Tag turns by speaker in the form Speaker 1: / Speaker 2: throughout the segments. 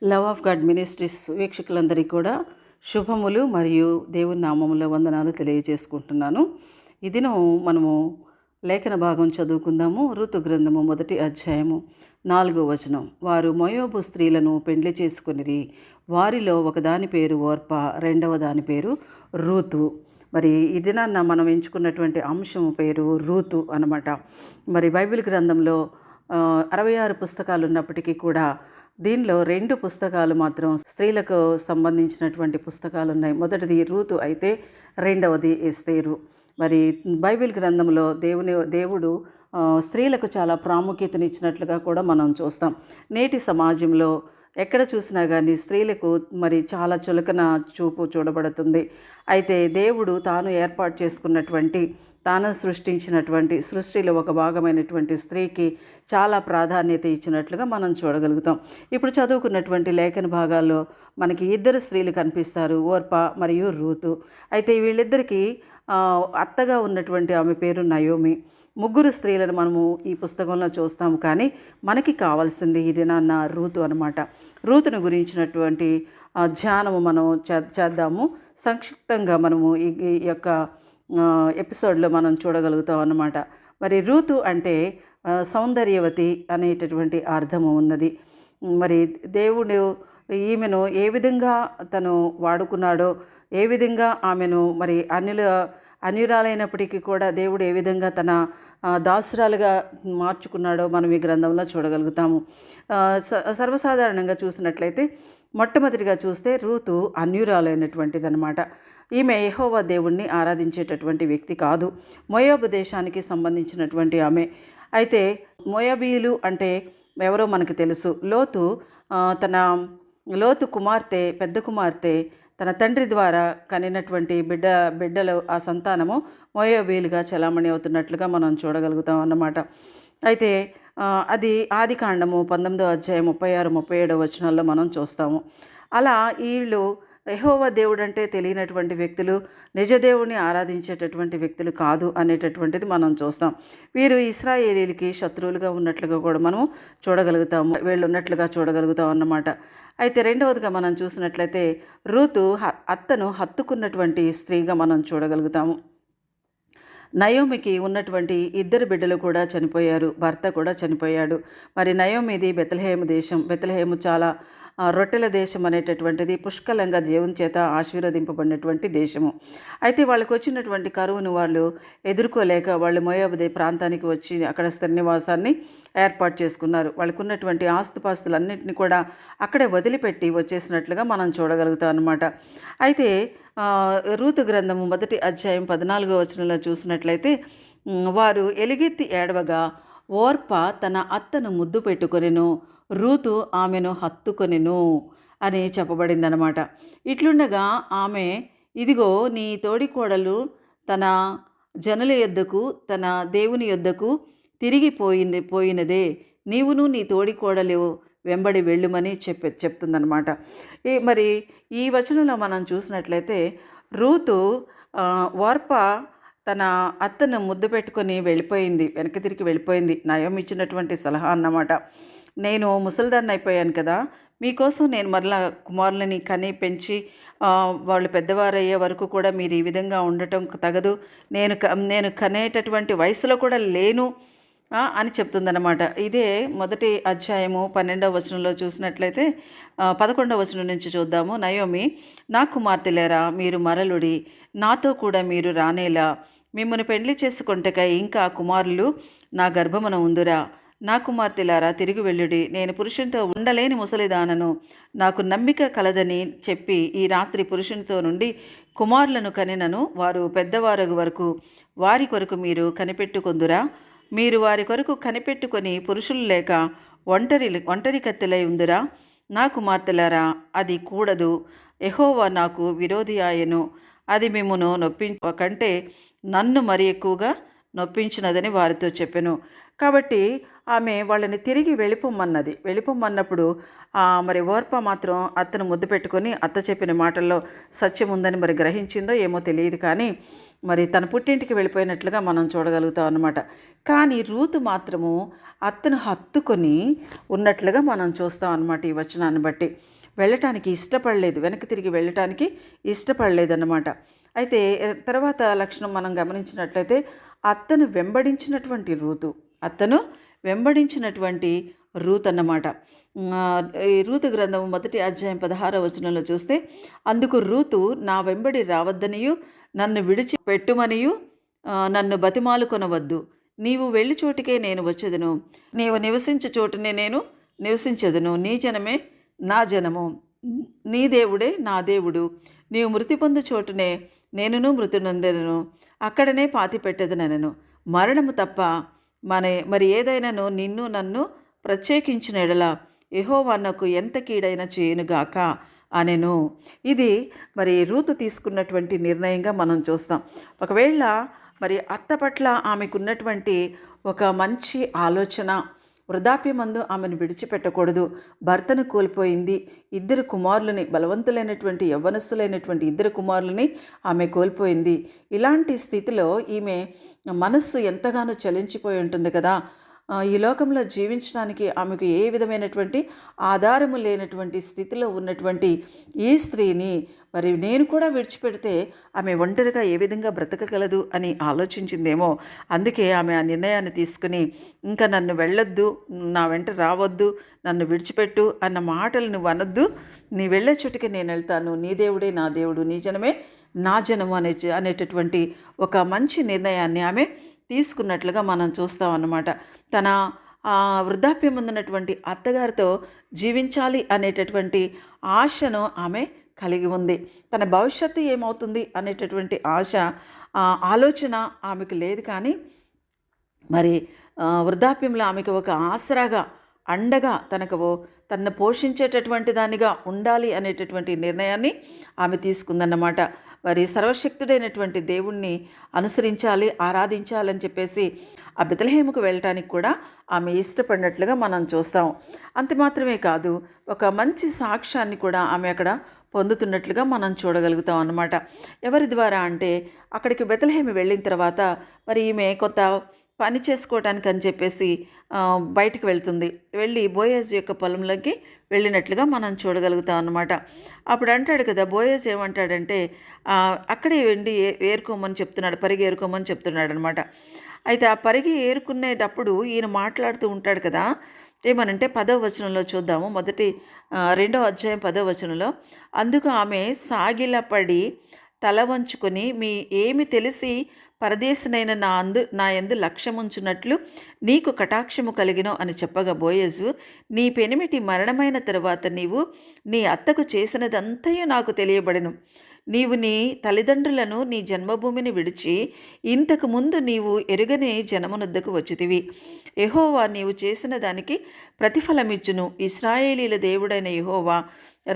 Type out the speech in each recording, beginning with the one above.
Speaker 1: Love of God ministries వీక్షకులందరికీ కూడా శుభములు మరియు దేవుని నామములో వందనాలు తెలియజేసుకుంటున్నాను. ఈ దినం మనము లేఖన భాగం చదువుకుందాము. ఋతు గ్రంథము 1వ అధ్యాయము 4వ వచనం. వారు మోయాబు స్త్రీలను పెండ్లి చేసుకొనిరి. వారిలో ఒకదాని పేరు ఓర్ప, రెండవ దాని పేరు రూతు. మరి ఈ దినాన్న మనం ఎంచుకున్నటువంటి అంశం పేరు రూతు అన్నమాట. మరి బైబిల్ గ్రంథంలో 66 పుస్తకాలు ఉన్నప్పటికీ కూడా దీనిలో 2 పుస్తకాలు మాత్రం స్త్రీలకు సంబంధించినటువంటి పుస్తకాలు ఉన్నాయి. మొదటిది రూతు అయితే రెండవది ఎస్తేరు. మరి బైబిల్ గ్రంథంలో దేవుడు స్త్రీలకు చాలా ప్రాముఖ్యతనిచ్చినట్లుగా కూడా మనం చూస్తాం. నేటి సమాజంలో ఎక్కడ చూసినా కానీ స్త్రీలకు మరి చాలా చులకన చూపు చూడబడుతుంది. అయితే దేవుడు తాను ఏర్పాటు చేసుకున్నటువంటి, తాను సృష్టించినటువంటి సృష్టిలో ఒక భాగమైనటువంటి స్త్రీకి చాలా ప్రాధాన్యత ఇచ్చినట్లుగా మనం చూడగలుగుతాం. ఇప్పుడు చదువుకున్నటువంటి లేఖన భాగాల్లో మనకి 2 స్త్రీలు కనిపిస్తారు, ఓర్ప మరియు రూతు. అయితే వీళ్ళిద్దరికీ అత్తగా ఉన్నటువంటి ఆమె పేరు నయోమి. 3 స్త్రీలను మనము ఈ పుస్తకంలో చూస్తాము, కానీ మనకి కావాల్సింది ఈ దినాన్న రూతు అనమాట. రూతును గురించినటువంటి ధ్యానము మనం చేద్దాము. సంక్షిప్తంగా మనము ఈ యొక్క ఎపిసోడ్లో మనం చూడగలుగుతాం అన్నమాట. మరి రూతు అంటే సౌందర్యవతి అనేటటువంటి అర్థము ఉన్నది. మరి దేవుడు ఈమెను ఏ విధంగా తను వాడుకున్నాడో, ఏ విధంగా ఆమెను మరి అన్యురాలైనప్పటికీ కూడా దేవుడు ఏ విధంగా తన దాసురాలుగా మార్చుకున్నాడో మనం ఈ గ్రంథంలో చూడగలుగుతాము. సర్వసాధారణంగా చూసినట్లయితే మొట్టమొదటిగా చూస్తే రూతు అన్యురాలైనటువంటిది అనమాట. ఈమె యెహోవా దేవుణ్ణి ఆరాధించేటటువంటి వ్యక్తి కాదు. మోయాబు దేశానికి సంబంధించినటువంటి ఆమె. అయితే మోయాబీయులు అంటే ఎవరో మనకు తెలుసు. లోతు కుమార్తె, పెద్ద కుమార్తె తన తండ్రి ద్వారా కనినటువంటి బిడ్డలు ఆ సంతానము మోయాబీయులుగా చలామణి అవుతున్నట్లుగా మనం చూడగలుగుతాం అన్నమాట. అయితే అది ఆదికాండము 19వ అధ్యాయం 36, 37 వచనాల్లో మనం చూస్తాము. అలా వీళ్ళు యెహోవా దేవుడు అంటే తెలియనటువంటి వ్యక్తులు, నిజదేవుని ఆరాధించేటటువంటి వ్యక్తులు కాదు అనేటటువంటిది మనం చూస్తాం. వీరు ఇశ్రాయేలీలకి శత్రువులుగా ఉన్నట్లుగా కూడా మనం చూడగలుగుతాము, వీళ్ళు ఉన్నట్లుగా చూడగలుగుతాం అన్నమాట. అయితే రెండవదిగా మనం చూసినట్లయితే రూతు అత్తను హత్తుకున్నటువంటి స్త్రీగా మనం చూడగలుగుతాము. నయోమికి ఉన్నటువంటి 2 బిడ్డలు కూడా చనిపోయారు, భర్త కూడా చనిపోయాడు. మరి నయోమిది బెత్లెహేము దేశం. బెత్లెహేము చాలా రొట్టెల దేశం అనేటటువంటిది, పుష్కలంగా దేవుని చేత ఆశీర్వదింపబడినటువంటి దేశము. అయితే వాళ్ళకు వచ్చినటువంటి కరువును వాళ్ళు ఎదుర్కోలేక వాళ్ళు మోయాబు ప్రాంతానికి వచ్చి అక్కడ స్థిర నివాసాన్ని ఏర్పాటు చేసుకున్నారు. వాళ్ళకు ఉన్నటువంటి ఆస్తుపాస్తులన్నింటినీ కూడా అక్కడే వదిలిపెట్టి వచ్చేసినట్లుగా మనం చూడగలుగుతాం అన్నమాట. అయితే రూతు గ్రంథము 1వ అధ్యాయం 14వ వచనంలో చూసినట్లయితే వారు ఎలుగెత్తి ఏడవగా ఓర్ప తన అత్తను ముద్దు పెట్టుకొనెను, రూతు ఆమెను హత్తుకొనెను అని చెప్పబడిందనమాట. ఇట్లుండగా ఆమె, ఇదిగో నీ తోడికోడలు తన జనుల యొద్దకు, తన దేవుని యొద్దకు తిరిగి పోయినదే, నీవును నీ తోడికోడలు వెంబడి వెళ్ళుమని చెప్తుందనమాట. మరి ఈ వచనంలో మనం చూసినట్లయితే రూతు ఓర్ప తన అత్తను ముద్దు పెట్టుకొని వెళ్ళిపోయింది, వెనక్కి తిరిగి వెళ్ళిపోయింది. నయోమి ఇచ్చినటువంటి సలహా అన్నమాట. నేను ముసలిదాన్ని అయిపోయాను కదా, మీకోసం నేను మరలా కుమారులని కని పెంచి వాళ్ళు పెద్దవారయ్యే వరకు కూడా మీరు ఈ విధంగా ఉండటం తగదు, నేను కనేటటువంటి వయసులో కూడా లేను అని చెప్తుందన్నమాట. ఇదే 1వ అధ్యాయము 12వ వచనంలో చూసినట్లయితే 11వ వచనం నుంచి చూద్దాము. నయోమి, నా కుమార్తెలేరా, మీరు మరలుడి, నాతో కూడా మీరు రానేలా, మిమ్మల్ని పెండ్లి చేసుకొంటకై ఇంకా కుమారులు నా గర్భమున ఉందురా. నా కుమార్తెలారా, తిరిగి వెళ్ళుడి, నేను పురుషునితో ఉండలేని ముసలిదానను, నాకు నమ్మిక కలదని చెప్పి ఈ రాత్రి పురుషునితో నుండి కుమారులను కనినను, వారు పెద్దవారు వరకు వారి కొరకు మీరు కనిపెట్టుకొందురా. మీరు వారి కొరకు కనిపెట్టుకొని పురుషులు లేక ఒంటరి కత్తెలై ఉందిరా. నా కుమార్తెలారా, అది కూడదు, యెహోవా నాకు విరోధి ఆయను, అది మిమ్మును కంటే నన్ను మరి ఎక్కువగా నొప్పించినదని వారితో చెప్పెను. కాబట్టి ఆమె వాళ్ళని తిరిగి వెళ్ళిపోమన్నప్పుడు మరి ఓర్ప మాత్రం అత్తను ముద్దు పెట్టుకొని అత్త చెప్పిన మాటల్లో సత్యం ఉందని మరి గ్రహించిందో ఏమో తెలియదు, కానీ మరి తన పుట్టింటికి వెళ్ళిపోయినట్లుగా మనం చూడగలుగుతాం అన్నమాట. కానీ రూతు మాత్రము అత్తను హత్తుకొని ఉన్నట్లుగా మనం చూస్తాం అన్నమాట. ఈ వచనాన్ని బట్టి వెళ్ళటానికి ఇష్టపడలేదు, వెనక్కి తిరిగి వెళ్ళటానికి ఇష్టపడలేదన్నమాట. అయితే తర్వాత లక్షణం మనం గమనించినట్లయితే అత్తను వెంబడించినటువంటి రూత్ అన్నమాట. ఈ రూతు గ్రంథం 1వ అధ్యాయం 16వ వచనంలో చూస్తే, అందుకు రూతు నా వెంబడి రావద్దనియు నన్ను విడిచిపెట్టుమనియు నన్ను బతిమాలు కొనవద్దు, నీవు వెళ్ళి చోటికే నేను వచ్చేదను, నీవు నివసించే చోటునే నేను నివసించదును, నీ జనమే నా జనము, నీ దేవుడే నా దేవుడు, నీవు మృతి పొందు చోటునే నేనును మృతి నొందెదను, అక్కడనే పాతి పెట్టెదనెను, మరణము తప్ప మరి ఏదైనాను నిన్ను నన్ను ప్రత్యేకించిన ఎడల యెహోవా నాకు ఎంత కీడైన చేయనుగాక అనెను. ఇది మరి రూతు తీసుకున్నటువంటి నిర్ణయంగా మనం చూస్తాం. ఒకవేళ మరి అత్త పట్ల ఆమెకున్నటువంటి ఒక మంచి ఆలోచన, వృద్ధాప్యమందు ఆమెను విడిచిపెట్టకూడదు, భర్తను కోల్పోయింది, ఇద్దరు కుమారులని, బలవంతులైనటువంటి యవ్వనస్తులైనటువంటి ఇద్దరు కుమారులని ఆమె కోల్పోయింది. ఇలాంటి స్థితిలో ఈమె మనస్సు ఎంతగానో చలించిపోయి ఉంటుంది కదా. ఈ లోకంలో జీవించడానికి ఆమెకు ఏ విధమైనటువంటి ఆధారము లేనటువంటి స్థితిలో ఉన్నటువంటి ఈ స్త్రీని మరి నేను కూడా విడిచిపెడితే ఆమె ఒంటరిగా ఏ విధంగా బ్రతకగలదు అని ఆలోచించిందేమో. అందుకే ఆమె ఆ నిర్ణయాన్ని తీసుకుని, ఇంకా నన్ను వెళ్ళొద్దు, నా వెంట రావద్దు, నన్ను విడిచిపెట్టు అన్న మాటలు నువ్వు అనొద్దు, నీ వెళ్ళే చోటికి నేను వెళ్తాను, నీ దేవుడే నా దేవుడు, నీ జనమే నా జనము అనేటటువంటి ఒక మంచి నిర్ణయాన్ని ఆమె తీసుకున్నట్లుగా మనం చూస్తాం అన్నమాట. తన వృద్ధాప్యం ఉన్నటువంటి అత్తగారితో జీవించాలి అనేటటువంటి ఆశను ఆమె కలిగి ఉంది. తన భవిష్యత్తు ఏమవుతుంది అనేటటువంటి ఆలోచన ఆమెకు లేదు, కానీ మరి వృద్ధాప్యంలో ఆమెకు ఒక ఆసరాగా, అండగా, తనను పోషించేటటువంటి దానిగా ఉండాలి అనేటటువంటి నిర్ణయాన్ని ఆమె తీసుకుందన్నమాట. మరి సర్వశక్తుడైనటువంటి దేవుణ్ణి అనుసరించాలి, ఆరాధించాలని చెప్పేసి ఆ బెత్లెహేముకు వెళ్ళటానికి కూడా ఆమె ఇష్టపడినట్లుగా మనం చూస్తాం. అంత మాత్రమే కాదు, ఒక మంచి సాక్ష్యాన్ని కూడా ఆమె అక్కడ పొందుతున్నట్లుగా మనం చూడగలుగుతాం అన్నమాట. ఎవరి ద్వారా అంటే, అక్కడికి బెత్లెహేము వెళ్ళిన తర్వాత మరి ఈమె కొంత పని చేసుకోవటానికి అని చెప్పేసి బయటికి వెళ్ళి బోయజ్ యొక్క పొలంలోకి వెళ్ళినట్లుగా మనం చూడగలుగుతాం అన్నమాట. అప్పుడు అంటాడు కదా, బోయజ్ ఏమంటాడంటే అక్కడే వెండి ఏరుకోమని చెప్తున్నాడు, పరిగి ఏరుకోమని చెప్తున్నాడు అనమాట. అయితే ఆ పరిగి ఏరుకునేటప్పుడు ఈయన మాట్లాడుతూ ఉంటాడు కదా, ఏమనంటే 10వ వచనంలో చూద్దాము. 2వ అధ్యాయం 10వ వచనంలో, అందుకు ఆమె సాగిలపడి తల వంచుకొని, మీ ఏమి తెలిసి పరదేశనైన నా యందు లక్ష్యముంచున్నట్లు నీకు కటాక్షము కలిగినో అని చెప్పగా, బోయజు, నీ పెనిమిటి మరణమైన తరువాత నీవు నీ అత్తకు చేసినదంతయు నాకు తెలియబడెను. నీవు నీ తల్లిదండ్రులను, నీ జన్మభూమిని విడిచి ఇంతకు ముందు నీవు ఎరుగని జనమునొద్దకు వచ్చితివి. యెహోవా నీవు చేసిన దానికి ప్రతిఫలమిచ్చును. ఇశ్రాయేలీల దేవుడైన యెహోవా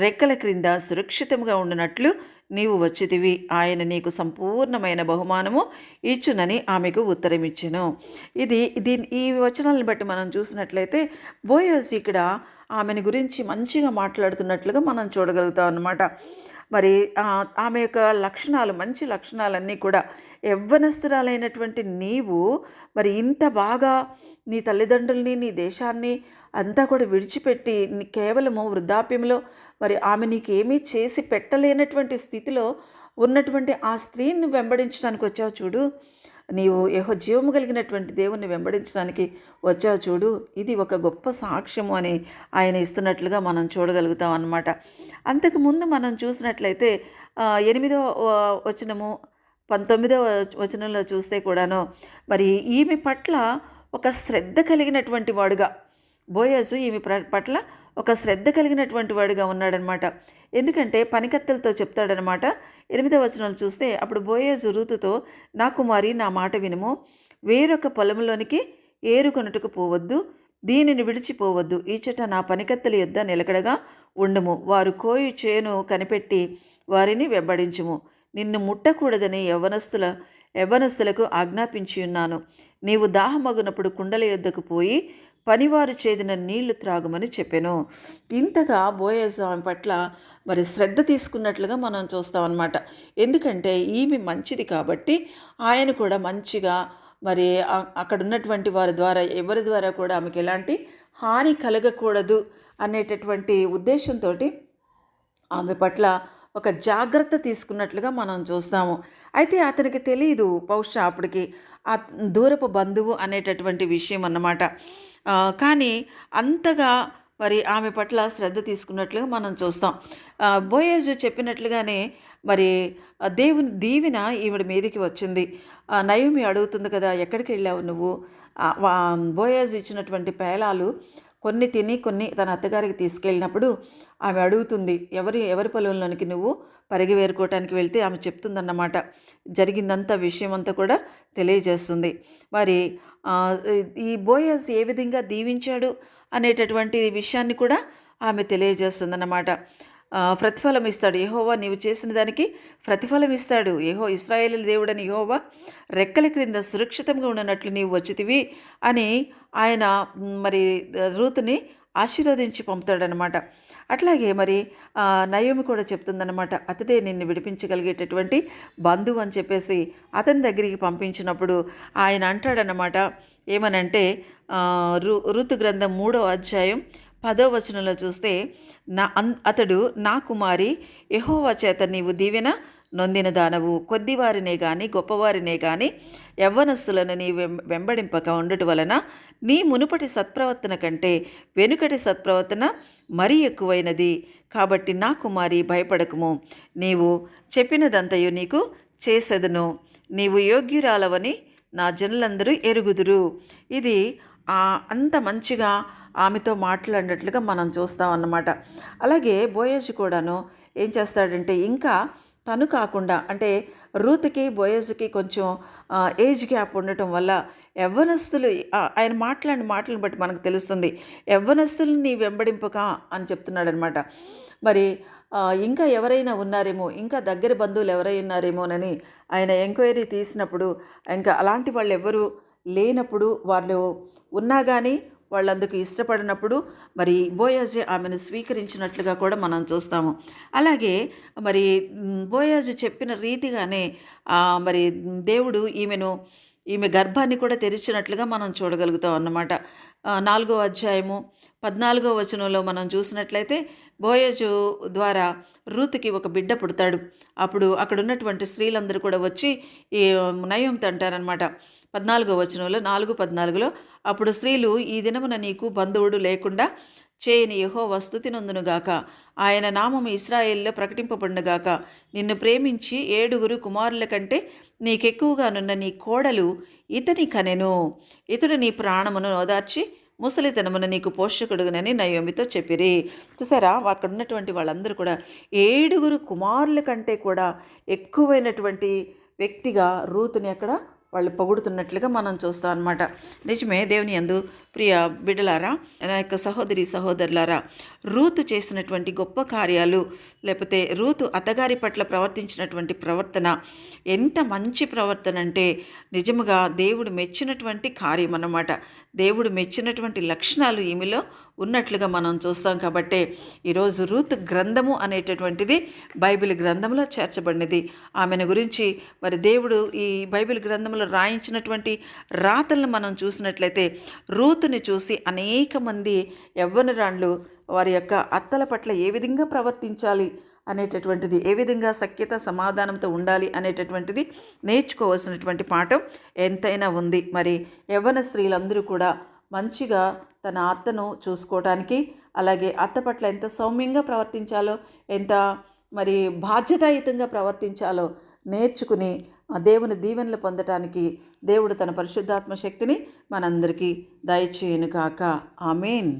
Speaker 1: రెక్కల క్రింద సురక్షితంగా ఉండునట్లు నీవు వచ్చితివి. ఆయన నీకు సంపూర్ణమైన బహుమానము ఇచ్చునని ఆమెకు ఉత్తరమిచ్చెను. ఈ వచనాలను బట్టి మనం చూసినట్లయితే బోయజ్ ఇక్కడ ఆమెను గురించి మంచిగా మాట్లాడుతున్నట్లుగా మనం చూడగలుగుతాం అన్నమాట. మరి ఆమె యొక్క లక్షణాలు, మంచి లక్షణాలన్నీ కూడా, యవ్వనస్తురాలైనటువంటి నీవు మరి ఇంత బాగా నీ తల్లిదండ్రుల్ని, నీ దేశాన్ని అంతా కూడా విడిచిపెట్టి కేవలము వృద్ధాప్యంలో మరి ఆమె నీకు ఏమీ చేసి పెట్టలేనటువంటి స్థితిలో ఉన్నటువంటి ఆ స్త్రీని వెంబడించడానికి వచ్చావు చూడు, నీవు జీవము కలిగినటువంటి దేవుణ్ణి వెంబడించడానికి వచ్చావు చూడు, ఇది ఒక గొప్ప సాక్ష్యము అని ఆయన ఇస్తున్నట్లుగా మనం చూడగలుగుతాం అన్నమాట. అంతకుముందు మనం చూసినట్లయితే 8వ వచనము 19వ వచనంలో చూస్తే కూడాను మరి ఈమె పట్ల ఒక శ్రద్ధ కలిగినటువంటి వాడుగా, బోయజు ఈమె పట్ల ఒక శ్రద్ధ కలిగినటువంటి వాడుగా ఉన్నాడనమాట. ఎందుకంటే పనికత్తెలతో చెప్తాడనమాట. 8వ వచనాలు చూస్తే, అప్పుడు బోయజు రూతుతో, నా కుమారి, నా మాట వినుము, వేరొక పొలంలోనికి ఏరుకొనుటకు పోవద్దు, దీనిని విడిచిపోవద్దు, ఈచట నా పనికత్తెల యొద్ద నిలకడగా ఉండుము, వారు కోయు చేను కనిపెట్టి వారిని వెంబడించుము, నిన్ను ముట్టకూడదని యవ్వనస్తులకు ఆజ్ఞాపించి ఉన్నాను. నీవు దాహమగునప్పుడు కుండల యొద్దకు పోయి పనివారు చేదిన నీళ్లు త్రాగుమని చెప్పాను. ఇంతగా బోయజు ఆమె పట్ల మరి శ్రద్ధ తీసుకున్నట్లుగా మనం చూస్తాం అన్నమాట. ఎందుకంటే ఈమె మంచిది కాబట్టి ఆయన కూడా మంచిగా మరి అక్కడ ఉన్నటువంటి వారి ద్వారా ఎవరి ద్వారా కూడా ఆమెకి ఎలాంటి హాని కలగకూడదు అనేటటువంటి ఉద్దేశంతో ఆమె పట్ల ఒక జాగ్రత్త తీసుకున్నట్లుగా మనం చూస్తాము. అయితే అతనికి తెలియదు బహుశా అప్పటికి ఆ దూరపు బంధువు అనేటటువంటి విషయం అన్నమాట. కానీ అంతగా మరి ఆమె పట్ల శ్రద్ధ తీసుకున్నట్లుగా మనం చూస్తాం. బోయజు చెప్పినట్లుగానే మరి దేవుని దీవెన ఈవిడ మీదకి వచ్చింది. నయోమి అడుగుతుంది కదా, ఎక్కడికి వెళ్ళావు నువ్వు? బోయజు ఇచ్చినటువంటి పేలాలు కొన్ని తిని కొన్ని తన అత్తగారికి తీసుకెళ్ళినప్పుడు ఆమె అడుగుతుంది, ఎవరి పొలంలోనికి నువ్వు పరిగి వేరుకోవటానికి వెళ్తే ఆమె చెప్తుందన్నమాట. జరిగిందంతా విషయం అంతా కూడా తెలియజేస్తుంది. మరి ఈ బోయజ్ ఏ విధంగా దీవించాడు అనేటటువంటి విషయాన్ని కూడా ఆమె తెలియజేస్తుందన్నమాట. ప్రతిఫలం ఇస్తాడు యెహోవా, నీవు చేసిన దానికి ప్రతిఫలం ఇస్తాడు. ఇశ్రాయేలు దేవుడని యెహోవా రెక్కల క్రింద సురక్షితంగా ఉండనట్లు నీవు వచ్చితివి అని ఆయన మరి రూతుని ఆశీర్వదించి పంపుతాడనమాట. అట్లాగే మరి నయోమి కూడా చెప్తుందన్నమాట, అతడే నిన్ను విడిపించగలిగేటటువంటి బంధువు అని చెప్పేసి అతని దగ్గరికి పంపించినప్పుడు ఆయన అంటాడనమాట. ఏమనంటే ఋతు గ్రంథం 3వ అధ్యాయం 10వ వచనంలో చూస్తే, అతడు నా కుమారి, యెహోవా చేత నీవు దీవెన నొందిన దానవు, కొద్దివారినే గాని గొప్పవారినే గాని యవ్వనస్తులను నీ వెంబడింపక ఉండటం వలన నీ మునుపటి సత్ప్రవర్తన కంటే వెనుకటి సత్ప్రవర్తన మరీ ఎక్కువైనది. కాబట్టి నా కుమారి, భయపడకుము, నీవు చెప్పినదంతయు నీకు చేసెదను, నీవు యోగ్యురాలవని నా జనులందరూ ఎరుగుదురు. ఇది అంత మంచిగా ఆమెతో మాట్లాడినట్లుగా మనం చూస్తాం అన్నమాట. అలాగే బోయజు కూడాను ఏం చేస్తాడంటే, ఇంకా తను కాకుండా అంటే రూతుకి బోయజుకి కొంచెం ఏజ్ గ్యాప్ ఉండటం వల్ల యవ్వనస్తులు ఆయన మాట్లాడిన మాటలను బట్టి మనకు తెలుస్తుంది, యవ్వనస్తులు నీ వెంబడింపక అని చెప్తున్నాడు అనమాట. మరి ఇంకా ఎవరైనా ఉన్నారేమో, ఇంకా దగ్గర బంధువులు ఎవరైనా ఉన్నారేమోనని ఆయన ఎంక్వైరీ తీసినప్పుడు ఇంకా అలాంటి వాళ్ళు ఎవరు లేనప్పుడు, వాళ్ళు ఉన్నా కానీ వాళ్ళందుకు ఇష్టపడినప్పుడు మరి బోయజు ఆమెను స్వీకరించినట్లుగా కూడా మనం చూస్తాము. అలాగే మరి బోయజు చెప్పిన రీతిగానే మరి దేవుడు ఈమె గర్భాన్ని కూడా తెరిచినట్లుగా మనం చూడగలుగుతాం అన్నమాట. 4వ అధ్యాయము 14వ వచనంలో మనం చూసినట్లయితే బోయజు ద్వారా రూతుకి ఒక బిడ్డ పుడతాడు. అప్పుడు అక్కడ ఉన్నటువంటి స్త్రీలందరూ కూడా వచ్చి ఈ నయోమితో అంటారనమాట. 14వ వచనంలో 4:14లో, అప్పుడు స్త్రీలు, ఈ దినమున నీకు బంధువుడు లేకుండా చేయని యెహోవా స్తుతి నొందునుగాక, ఆయన నామము ఇశ్రాయేలులో ప్రకటింపబడునుగాక, నిన్ను ప్రేమించి 7 కుమారుల కంటే నీకెక్కువగానున్న నీ కోడలు ఇతని కనెను, ఇతడు నీ ప్రాణమును ఓదార్చి ముసలితనమున నీకు పోషకుడుగునని నయోమితో చెప్పిరి. చూసారా, అక్కడ ఉన్నటువంటి వాళ్ళందరూ కూడా 7 కుమారుల కంటే కూడా ఎక్కువైనటువంటి వ్యక్తిగా రూతుని అక్కడ వాళ్ళు పొగుడుతున్నట్లుగా మనం చూస్తాం అన్నమాట. నిజమే, దేవుని యందు ప్రియ బిడ్డలారా, నా యొక్క సహోదరి సహోదరులారా, రూతు చేసినటువంటి గొప్ప కార్యాలు, లేకపోతే రూతు అత్తగారి పట్ల ప్రవర్తించినటువంటి ప్రవర్తన ఎంత మంచి ప్రవర్తన అంటే నిజముగా దేవుడు మెచ్చినటువంటి కార్యం అన్నమాట. దేవుడు మెచ్చినటువంటి లక్షణాలు ఈమెలో ఉన్నట్లుగా మనం చూస్తాం. కాబట్టి ఈరోజు రూతు గ్రంథము అనేటటువంటిది బైబిల్ గ్రంథంలో చేర్చబడినది. ఆమెను గురించి మరి దేవుడు ఈ బైబిల్ గ్రంథంలో రాయించినటువంటి రాతలను మనం చూసినట్లయితే రూతుని చూసి అనేక మంది యవ్వనరాండ్లు వారి యొక్క అత్తల పట్ల ఏ విధంగా ప్రవర్తించాలి అనేటటువంటిది, ఏ విధంగా సఖ్యత సమాధానంతో ఉండాలి అనేటటువంటిది నేర్చుకోవాల్సినటువంటి పాఠం ఎంతైనా ఉంది. మరి యవ్వన స్త్రీలందరూ కూడా మంచిగా తన అత్తను చూసుకోవటానికి, అలాగే అత్త పట్ల ఎంత సౌమ్యంగా ప్రవర్తించాలో, ఎంత మరి బాధ్యతాయుతంగా ప్రవర్తించాలో నేర్చుకుని దేవుని దీవెనలు పొందటానికి దేవుడు తన పరిశుద్ధాత్మ శక్తిని మనందరికీ దయచేయునుగాక. ఆమేన్.